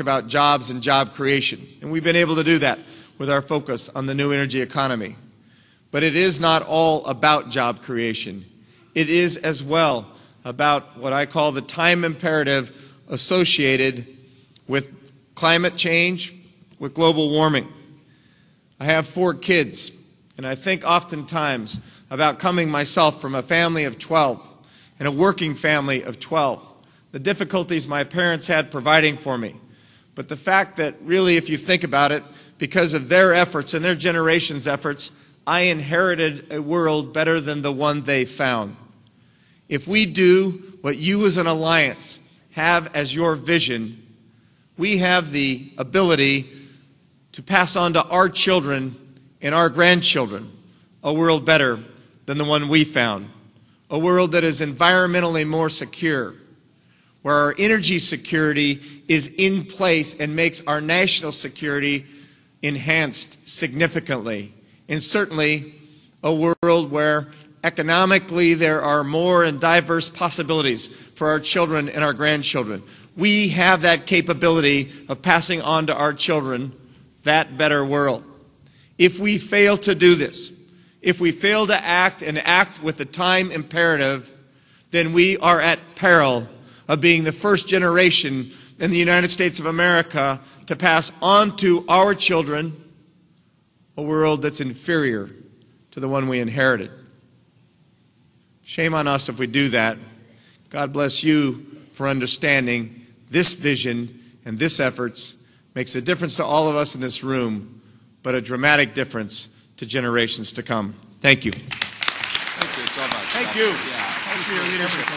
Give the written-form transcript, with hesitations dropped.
about jobs and job creation. And we've been able to do that with our focus on the new energy economy. But it is not all about job creation. It is as well about what I call the time imperative associated with climate change, with global warming. I have 4 kids, and I think oftentimes about coming myself from a family of 12 and a working family of 12, the difficulties my parents had providing for me. But the fact that really, if you think about it, because of their efforts and their generation's efforts, I inherited a world better than the one they found. If we do what you as an alliance have as your vision, we have the ability to pass on to our children and our grandchildren a world better than the one we found, a world that is environmentally more secure, where our energy security is in place and makes our national security enhanced significantly, and certainly a world where economically there are more and diverse possibilities for our children and our grandchildren. We have that capability of passing on to our children that better world. If we fail to do this, if we fail to act and act with the time imperative, then we are at peril of being the first generation in the United States of America to pass on to our children a world that's inferior to the one we inherited. Shame on us if we do that. God bless you for understanding this vision and this efforts makes a difference to all of us in this room, but a dramatic difference to generations to come. Thank you. Thank you so much. Thank you. Thanks for your leadership.